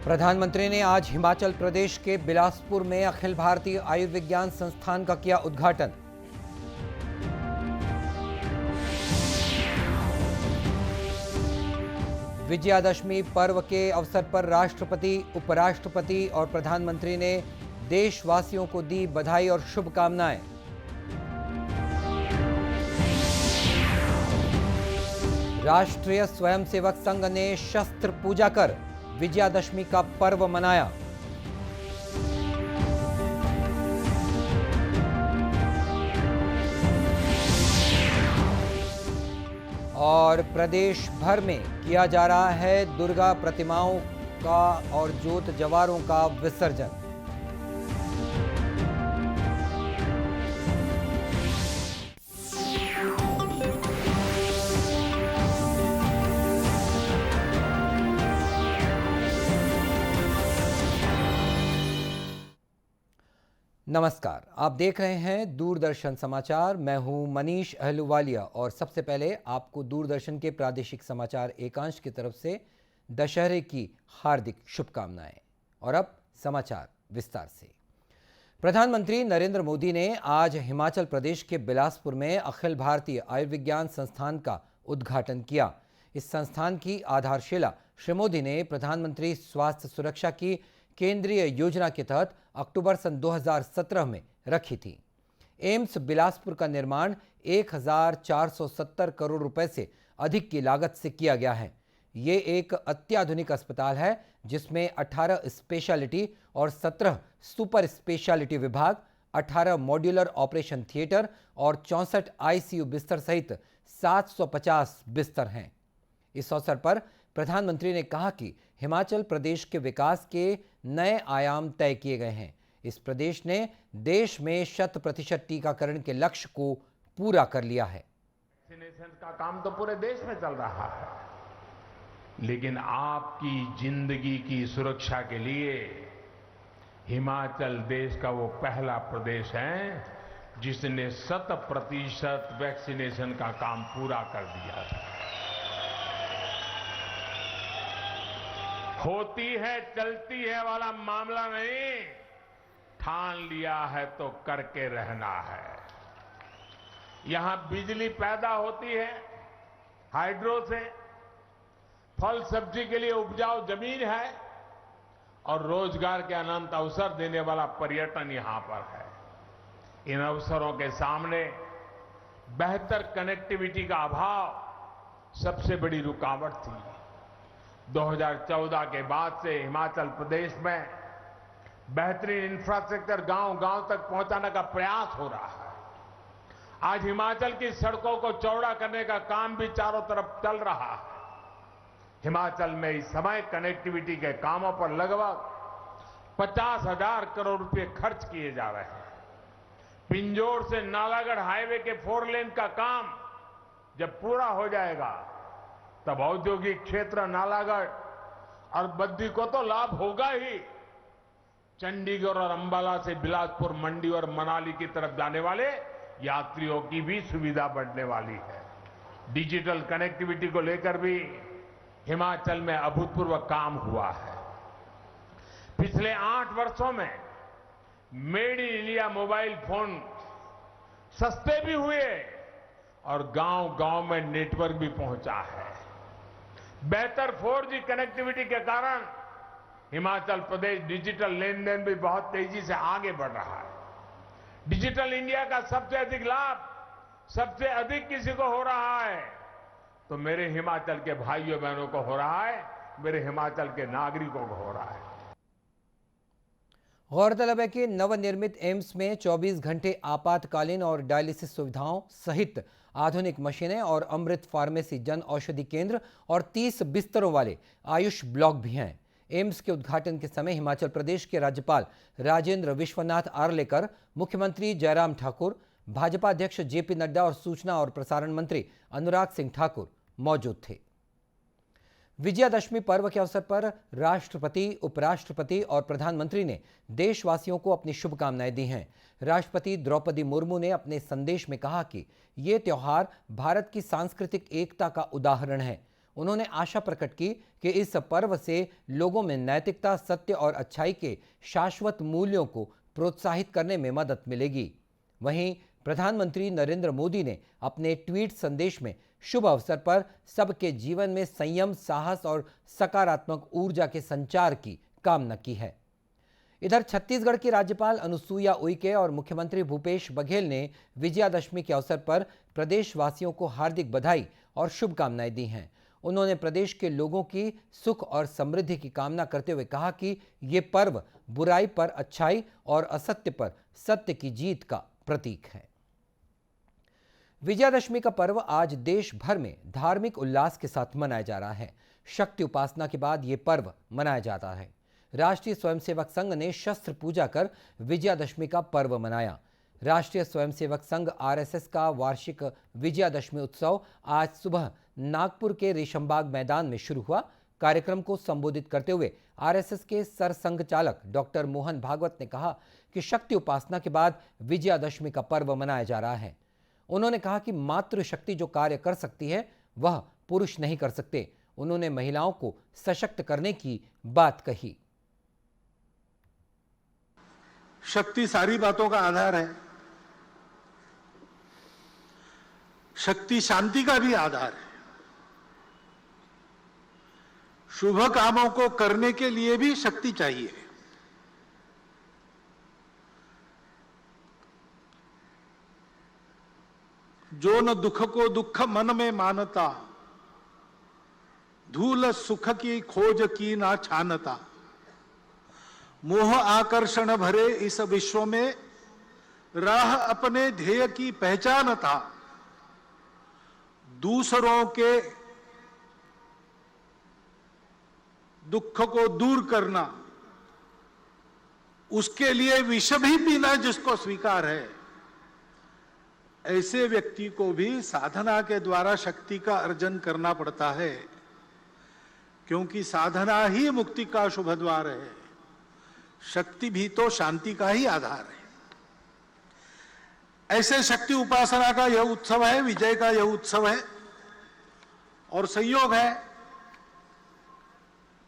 प्रधानमंत्री ने आज हिमाचल प्रदेश के बिलासपुर में अखिल भारतीय आयुर्विज्ञान संस्थान का किया उद्घाटन। विजयादशमी पर्व के अवसर पर राष्ट्रपति, उपराष्ट्रपति और प्रधानमंत्री ने देशवासियों को दी बधाई और शुभकामनाएं। राष्ट्रीय स्वयंसेवक संघ ने शस्त्र पूजा कर विजयादशमी का पर्व मनाया। और प्रदेश भर में किया जा रहा है दुर्गा प्रतिमाओं का और जोत जवारों का विसर्जन। नमस्कार, आप देख रहे हैं दूरदर्शन समाचार। मैं हूं मनीष अहलूवालिया और सबसे पहले आपको दूरदर्शन के प्रादेशिक समाचार एकांश की तरफ से दशहरे की हार्दिक शुभकामनाएं। और अब समाचार विस्तार से। प्रधानमंत्री नरेंद्र मोदी ने आज हिमाचल प्रदेश के बिलासपुर में अखिल भारतीय आयुर्विज्ञान संस्थान का उद्घाटन किया। इस संस्थान की आधारशिला श्री मोदी ने प्रधानमंत्री स्वास्थ्य सुरक्षा की केंद्रीय योजना के तहत अक्टूबर सन 2017 में रखी थी। एम्स बिलासपुर का निर्माण 1470 करोड़ रुपए से अधिक की लागत से किया गया है। ये एक अत्याधुनिक अस्पताल है जिसमें 18 स्पेशलिटी और 17 सुपर स्पेशलिटी विभाग, 18 मॉड्यूलर ऑपरेशन थिएटर और 64 आईसीयू बिस्तर सहित 750 बिस्तर हैं। इस अवसर पर प्रधानमंत्री ने कहा कि हिमाचल प्रदेश के विकास के नए आयाम तय किए गए हैं। इस प्रदेश ने देश में 100% टीकाकरण के लक्ष्य को पूरा कर लिया है। वैक्सीनेशन का काम तो पूरे देश में चल रहा है, लेकिन आपकी जिंदगी की सुरक्षा के लिए हिमाचल देश का वो पहला प्रदेश है जिसने 100% वैक्सीनेशन का काम पूरा कर दिया है। होती है चलती है वाला मामला नहीं, ठान लिया है तो करके रहना है। यहां बिजली पैदा होती है हाइड्रो से, फल सब्जी के लिए उपजाऊ जमीन है और रोजगार के अनंत अवसर देने वाला पर्यटन यहां पर है। इन अवसरों के सामने बेहतर कनेक्टिविटी का अभाव सबसे बड़ी रुकावट थी। 2014 के बाद से हिमाचल प्रदेश में बेहतरीन इंफ्रास्ट्रक्चर गांव-गांव तक पहुंचाने का प्रयास हो रहा है। आज हिमाचल की सड़कों को चौड़ा करने का काम भी चारों तरफ चल रहा है। हिमाचल में इस समय कनेक्टिविटी के कामों पर लगभग 50,000 करोड़ रुपए खर्च किए जा रहे हैं। पिंजौर से नालागढ़ हाईवे के 4 लेन का काम जब पूरा हो जाएगा तब औद्योगिक क्षेत्र नालागढ़ और बद्दी को तो लाभ होगा ही। चंडीगढ़ और अंबाला से बिलासपुर, मंडी और मनाली की तरफ जाने वाले यात्रियों की भी सुविधा बढ़ने वाली है। डिजिटल कनेक्टिविटी को लेकर भी हिमाचल में अभूतपूर्व काम हुआ है। पिछले 8 वर्षों में made in India mobile phone सस्ते भी हुए और गांव-गांव में नेटवर्क भी पहुंचा है। बेहतर 4G कनेक्टिविटी के कारण हिमाचल प्रदेश डिजिटल लेन देन भी बहुत तेजी से आगे बढ़ रहा है। डिजिटल इंडिया का सबसे अधिक लाभ सबसे अधिक किसी को हो रहा है तो मेरे हिमाचल के भाइयों बहनों को हो रहा है, मेरे हिमाचल के नागरिकों को हो रहा है। गौरतलब है कि नवनिर्मित एम्स में 24 घंटे आपातकालीन और डायलिसिस सुविधाओं सहित आधुनिक मशीनें और अमृत फार्मेसी, जन औषधि केंद्र और 30 बिस्तरों वाले आयुष ब्लॉक भी हैं। एम्स के उद्घाटन के समय हिमाचल प्रदेश के राज्यपाल राजेंद्र विश्वनाथ आर्लेकर, मुख्यमंत्री जयराम ठाकुर, भाजपा अध्यक्ष जेपी नड्डा और सूचना और प्रसारण मंत्री अनुराग सिंह ठाकुर मौजूद थे। विजयादशमी पर्व के अवसर पर राष्ट्रपति, उपराष्ट्रपति और प्रधानमंत्री ने देशवासियों को अपनी शुभकामनाएं दी हैं। राष्ट्रपति द्रौपदी मुर्मू ने अपने संदेश में कहा कि ये त्योहार भारत की सांस्कृतिक एकता का उदाहरण है। उन्होंने आशा प्रकट की कि इस पर्व से लोगों में नैतिकता, सत्य और अच्छाई के शाश्वत मूल्यों को प्रोत्साहित करने में मदद मिलेगी। वहीं प्रधानमंत्री नरेंद्र मोदी ने अपने ट्वीट संदेश में शुभ अवसर पर सबके जीवन में संयम, साहस और सकारात्मक ऊर्जा के संचार की कामना की है। इधर छत्तीसगढ़ की राज्यपाल अनुसुईया उइके और मुख्यमंत्री भूपेश बघेल ने विजयादशमी के अवसर पर प्रदेशवासियों को हार्दिक बधाई और शुभकामनाएं दी हैं। उन्होंने प्रदेश के लोगों की सुख और समृद्धि की कामना करते हुए कहा कि ये पर्व बुराई पर अच्छाई और असत्य पर सत्य की जीत का प्रतीक है। विजयादशमी का पर्व आज देश भर में धार्मिक उल्लास के साथ मनाया जा रहा है। शक्ति उपासना के बाद ये पर्व मनाया जाता है। राष्ट्रीय स्वयंसेवक संघ ने शस्त्र पूजा कर विजयादशमी का पर्व मनाया। राष्ट्रीय स्वयंसेवक संघ आरएसएस का वार्षिक विजयादशमी उत्सव आज सुबह नागपुर के रेशमबाग मैदान में शुरू हुआ। कार्यक्रम को संबोधित करते हुए आरएसएस के सरसंघ चालक डॉक्टर मोहन भागवत ने कहा कि शक्ति उपासना के बाद विजयादशमी का पर्व मनाया जा रहा है। उन्होंने कहा कि मातृशक्ति जो कार्य कर सकती है वह पुरुष नहीं कर सकते। उन्होंने महिलाओं को सशक्त करने की बात कही। शक्ति सारी बातों का आधार है। शक्ति शांति का भी आधार है। शुभ कामों को करने के लिए भी शक्ति चाहिए। जो न दुख को दुख मन में मानता, धूल सुख की खोज की ना छानता, मोह आकर्षण भरे इस विश्व में राह अपने ध्येय की पहचानता, दूसरों के दुख को दूर करना, उसके लिए विष भी पीना जिसको स्वीकार है, ऐसे व्यक्ति को भी साधना के द्वारा शक्ति का अर्जन करना पड़ता है, क्योंकि साधना ही मुक्ति का शुभ द्वार है। शक्ति भी तो शांति का ही आधार है। ऐसे शक्ति उपासना का यह उत्सव है, विजय का यह उत्सव है, और संयोग है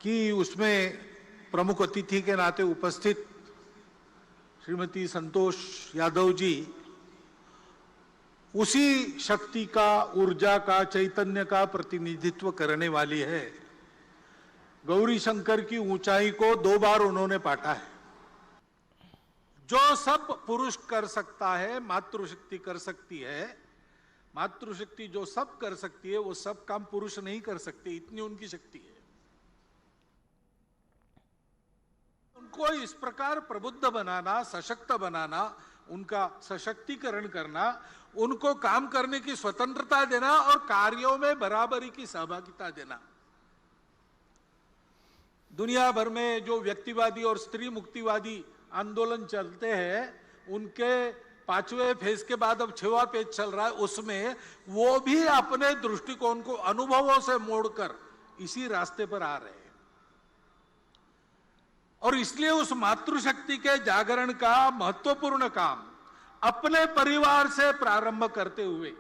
कि उसमें प्रमुख अतिथि के नाते उपस्थित श्रीमती संतोष यादव जी उसी शक्ति का, ऊर्जा का, चैतन्य का प्रतिनिधित्व करने वाली है। गौरी शंकर की ऊंचाई को 2 बार उन्होंने पाटा है। जो सब पुरुष कर सकता है मातृशक्ति कर सकती है। मातृशक्ति जो सब कर सकती है वो सब काम पुरुष नहीं कर सकते, इतनी उनकी शक्ति है। उनको इस प्रकार प्रबुद्ध बनाना, सशक्त बनाना, उनका सशक्तिकरण करना, उनको काम करने की स्वतंत्रता देना और कार्यों में बराबरी की सहभागिता देना। दुनिया भर में जो व्यक्तिवादी और स्त्री मुक्तिवादी आंदोलन चलते हैं, उनके 5वें फेज के बाद अब 6वां पेज चल रहा है, उसमें वो भी अपने दृष्टिकोण को अनुभवों से मोड़कर इसी रास्ते पर आ रहे हैं। और इसलिए उस मातृशक्ति के जागरण का महत्वपूर्ण काम अपने परिवार से प्रारंभ करते हुए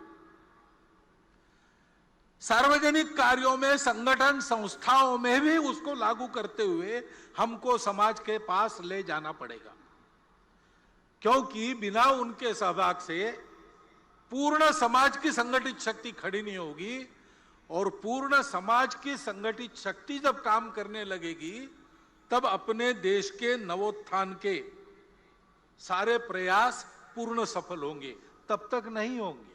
सार्वजनिक कार्यों में, संगठन संस्थाओं में भी उसको लागू करते हुए हमको समाज के पास ले जाना पड़ेगा, क्योंकि बिना उनके सहभाग से पूर्ण समाज की संगठित शक्ति खड़ी नहीं होगी। और पूर्ण समाज की संगठित शक्ति जब काम करने लगेगी तब अपने देश के नवोत्थान के सारे प्रयास पूर्ण सफल होंगे, तब तक नहीं होंगे।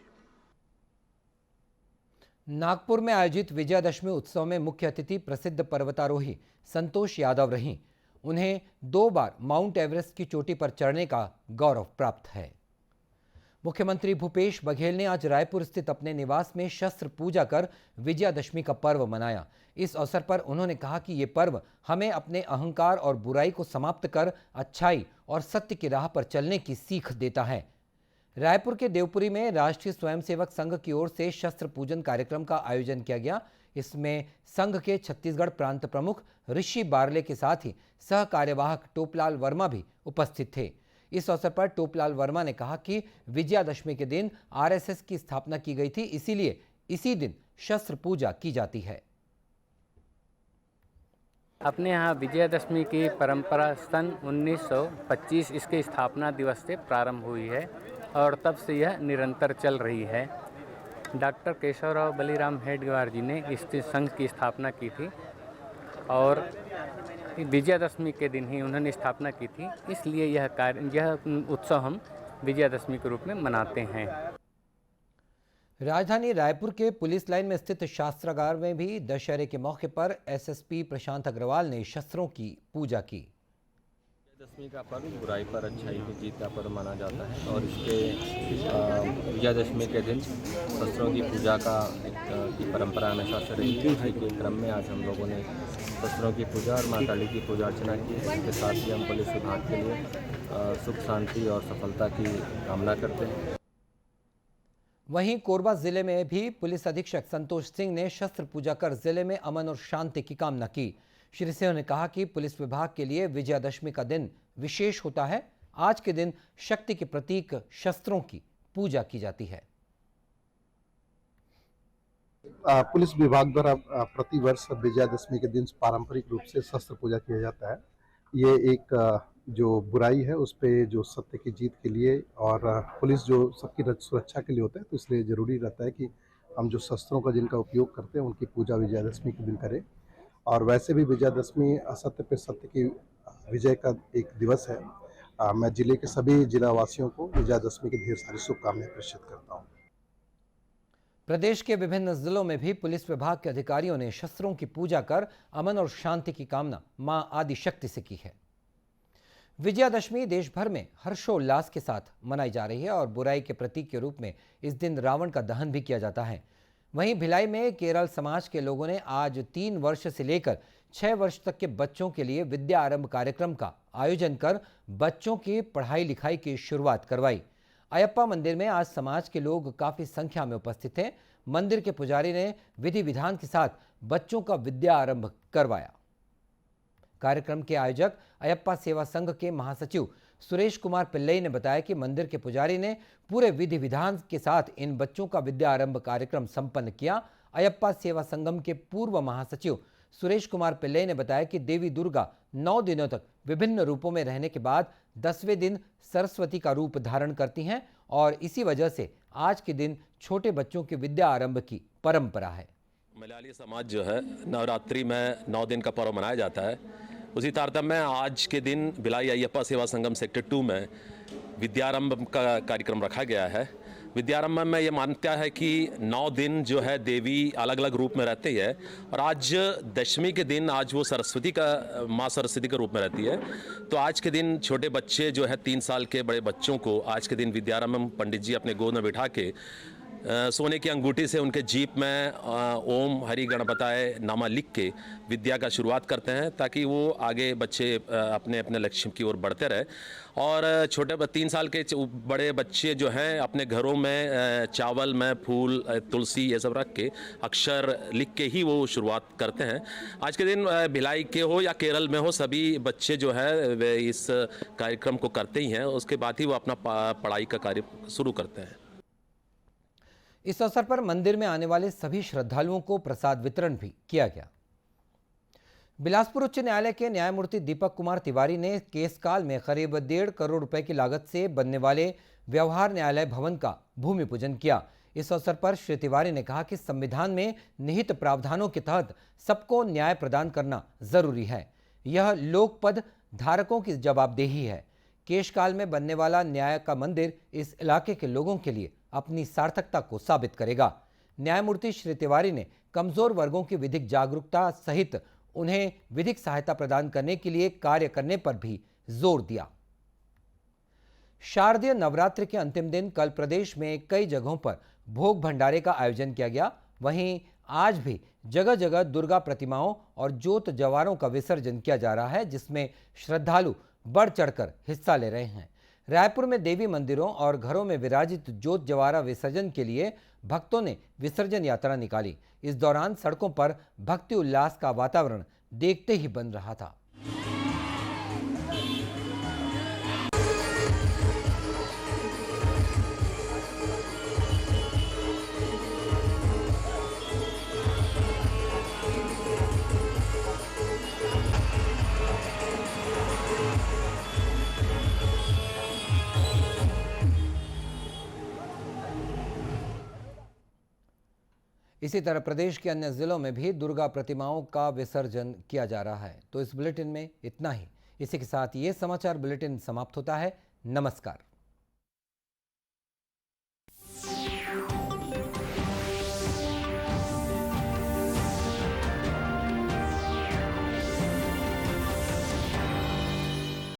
नागपुर में आयोजित विजयादशमी उत्सव में मुख्य अतिथि प्रसिद्ध पर्वतारोही संतोष यादव रहीं। उन्हें 2 बार माउंट एवरेस्ट की चोटी पर चढ़ने का गौरव प्राप्त है। मुख्यमंत्री भूपेश बघेल ने आज रायपुर स्थित अपने निवास में शस्त्र पूजा कर विजयादशमी का पर्व मनाया। इस अवसर पर उन्होंने कहा कि ये पर्व हमें अपने अहंकार और बुराई को समाप्त कर अच्छाई और सत्य की राह पर चलने की सीख देता है। रायपुर के देवपुरी में राष्ट्रीय स्वयंसेवक संघ की ओर से शस्त्र पूजन कार्यक्रम का आयोजन किया गया। इसमें संघ के छत्तीसगढ़ प्रांत प्रमुख ऋषि बारले के साथ ही सह कार्यवाहक टोपलाल वर्मा भी उपस्थित थे। इस अवसर पर टोपलाल वर्मा ने कहा कि विजयादशमी के दिन आरएसएस की स्थापना की गई थी, इसीलिए इसी दिन शस्त्र पूजा की जाती है। अपने यहाँ विजयादशमी की परंपरा सन 1925 इसके स्थापना दिवस से प्रारंभ हुई है और तब से यह निरंतर चल रही है। डॉक्टर केशवराव बलीराम हेडगेवार जी ने इस संघ की स्थापना की थी और विजयादशमी के दिन ही उन्होंने स्थापना की थी, इसलिए यह उत्सव हम विजयादशमी के रूप में मनाते हैं। राजधानी रायपुर के पुलिस लाइन में स्थित शास्त्रागार में भी दशहरे के मौके पर एसएसपी प्रशांत अग्रवाल ने शस्त्रों की पूजा की। विजयादशमी का पर्व बुराई पर अच्छाई की जीत का पर्व माना जाता है और इसके विजयादशमी के दिन शस्त्रों की पूजा की परंपरा हमेशा से रही है। इसी के क्रम में आज हम लोगों ने शस्त्रों की पूजा और माँ काली की पूजा अर्चना की है। इसके साथ ही हम पुलिस विभाग के लिए सुख शांति और सफलता की कामना करते हैं। वहीं कोरबा जिले में भी पुलिस अधीक्षक संतोष सिंह ने शस्त्र पूजा कर जिले में अमन और शांति की कामना की। श्री सिंह ने कहा कि पुलिस विभाग के लिए विजयादशमी का दिन विशेष होता है। आज के दिन शक्ति के प्रतीक शस्त्रों की पूजा की जाती है। पुलिस विभाग द्वारा प्रतिवर्ष विजयादशमी के दिन पारंपरिक रूप से शस्त्र पूजा किया जाता है। ये एक जो बुराई है उस पे जो सत्य की जीत के लिए और पुलिस जो सबकी सुरक्षा के लिए होता है, तो इसलिए ज़रूरी रहता है कि हम जो शस्त्रों का जिनका उपयोग करते हैं उनकी पूजा विजयादशमी के दिन करें। और वैसे भी विजयादशमी असत्य पे सत्य की विजय का एक दिवस है। मैं जिले के सभी जिलावासियों को विजयादशमी की ढेर सारी शुभकामनाएं प्रेषित करता हूँ। प्रदेश के विभिन्न जिलों में भी पुलिस विभाग के अधिकारियों ने शस्त्रों की पूजा कर अमन और शांति की कामना मां आदि शक्ति से की है। विजयादशमी देश भर में हर्षोल्लास के साथ मनाई जा रही है और बुराई के प्रतीक के रूप में इस दिन रावण का दहन भी किया जाता है। वहीं भिलाई में केरल समाज के लोगों ने आज 3 वर्ष से लेकर 6 वर्ष तक के बच्चों के लिए विद्या आरंभ कार्यक्रम का आयोजन कर बच्चों की पढ़ाई लिखाई की शुरुआत करवाई। अयप्पा मंदिर में आज समाज के लोग काफी संख्या में उपस्थित थे। मंदिर के पुजारी ने विधि विधान के साथ बच्चों का विद्या आरंभ करवाया। कार्यक्रम के आयोजक अयप्पा सेवा संघ के महासचिव सुरेश कुमार पिल्लई ने बताया कि मंदिर के पुजारी ने पूरे विधि विधान के साथ इन बच्चों का विद्या आरंभ कार्यक्रम संपन्न किया। अयप्पा सेवा संगम के पूर्व महासचिव सुरेश कुमार पिल्लई ने बताया कि देवी दुर्गा 9 दिनों तक विभिन्न रूपों में रहने के बाद 10वें दिन सरस्वती का रूप धारण करती हैं और इसी वजह से आज के दिन छोटे बच्चों के विद्या आरंभ की परंपरा है। मलयाली समाज जो है नवरात्रि में 9 दिन का पर्व मनाया जाता है। उसी तारतम्य में आज के दिन भिलाई अयप्पा सेवा संगम सेक्टर 2 में विद्यारंभ का कार्यक्रम रखा गया है। विद्यारंभ में ये मान्यता है कि 9 दिन जो है देवी अलग अलग रूप में रहती है और आज दशमी के दिन आज वो माँ सरस्वती के रूप में रहती है। तो आज के दिन छोटे बच्चे जो है 3 साल के बड़े बच्चों को आज के दिन विद्यारंभ में पंडित जी अपने गोद में बिठा के सोने की अंगूठी से उनके जीप में ओम हरि गणपताय नामा लिख के विद्या का शुरुआत करते हैं ताकि वो आगे बच्चे अपने अपने लक्ष्य की ओर बढ़ते रहे। और छोटे 3 साल के बड़े बच्चे जो हैं अपने घरों में चावल में फूल तुलसी ये सब रख के अक्षर लिख के ही वो शुरुआत करते हैं। आज के दिन भिलाई के हो या केरल में हो सभी बच्चे जो है वे इस कार्यक्रम को करते ही हैं। उसके बाद ही वो अपना पढ़ाई का कार्य शुरू करते हैं। इस अवसर पर मंदिर में आने वाले सभी श्रद्धालुओं को प्रसाद वितरण भी किया गया। बिलासपुर उच्च न्यायालय के न्यायमूर्ति दीपक कुमार तिवारी ने केसकाल में करीब 1.5 करोड़ रुपए की लागत से बनने वाले व्यवहार न्यायालय भवन का भूमि पूजन किया। इस अवसर पर श्री तिवारी ने कहा कि संविधान में निहित प्रावधानों के तहत सबको न्याय प्रदान करना जरूरी है। यह लोकपद धारकों की जवाबदेही है। केशकाल में बनने वाला न्याय का मंदिर इस इलाके के लोगों के लिए अपनी सार्थकता को साबित करेगा। न्यायमूर्ति श्री तिवारी ने कमजोर वर्गों की विधिक जागरूकता सहित उन्हें विधिक सहायता प्रदान करने के लिए कार्य करने पर भी जोर दिया। शारदीय नवरात्र के अंतिम दिन कल प्रदेश में कई जगहों पर भोग भंडारे का आयोजन किया गया। वहीं आज भी जगह जगह दुर्गा प्रतिमाओं और ज्योत जवारों का विसर्जन किया जा रहा है, जिसमें श्रद्धालु बढ़ चढ़कर हिस्सा ले रहे हैं। रायपुर में देवी मंदिरों और घरों में विराजित ज्योत जवारा विसर्जन के लिए भक्तों ने विसर्जन यात्रा निकाली। इस दौरान सड़कों पर भक्ति उल्लास का वातावरण देखते ही बन रहा था। इसी तरह प्रदेश के अन्य जिलों में भी दुर्गा प्रतिमाओं का विसर्जन किया जा रहा है। तो इस बुलेटिन में इतना ही। इसी के साथ ये समाचार बुलेटिन समाप्त होता है। नमस्कार।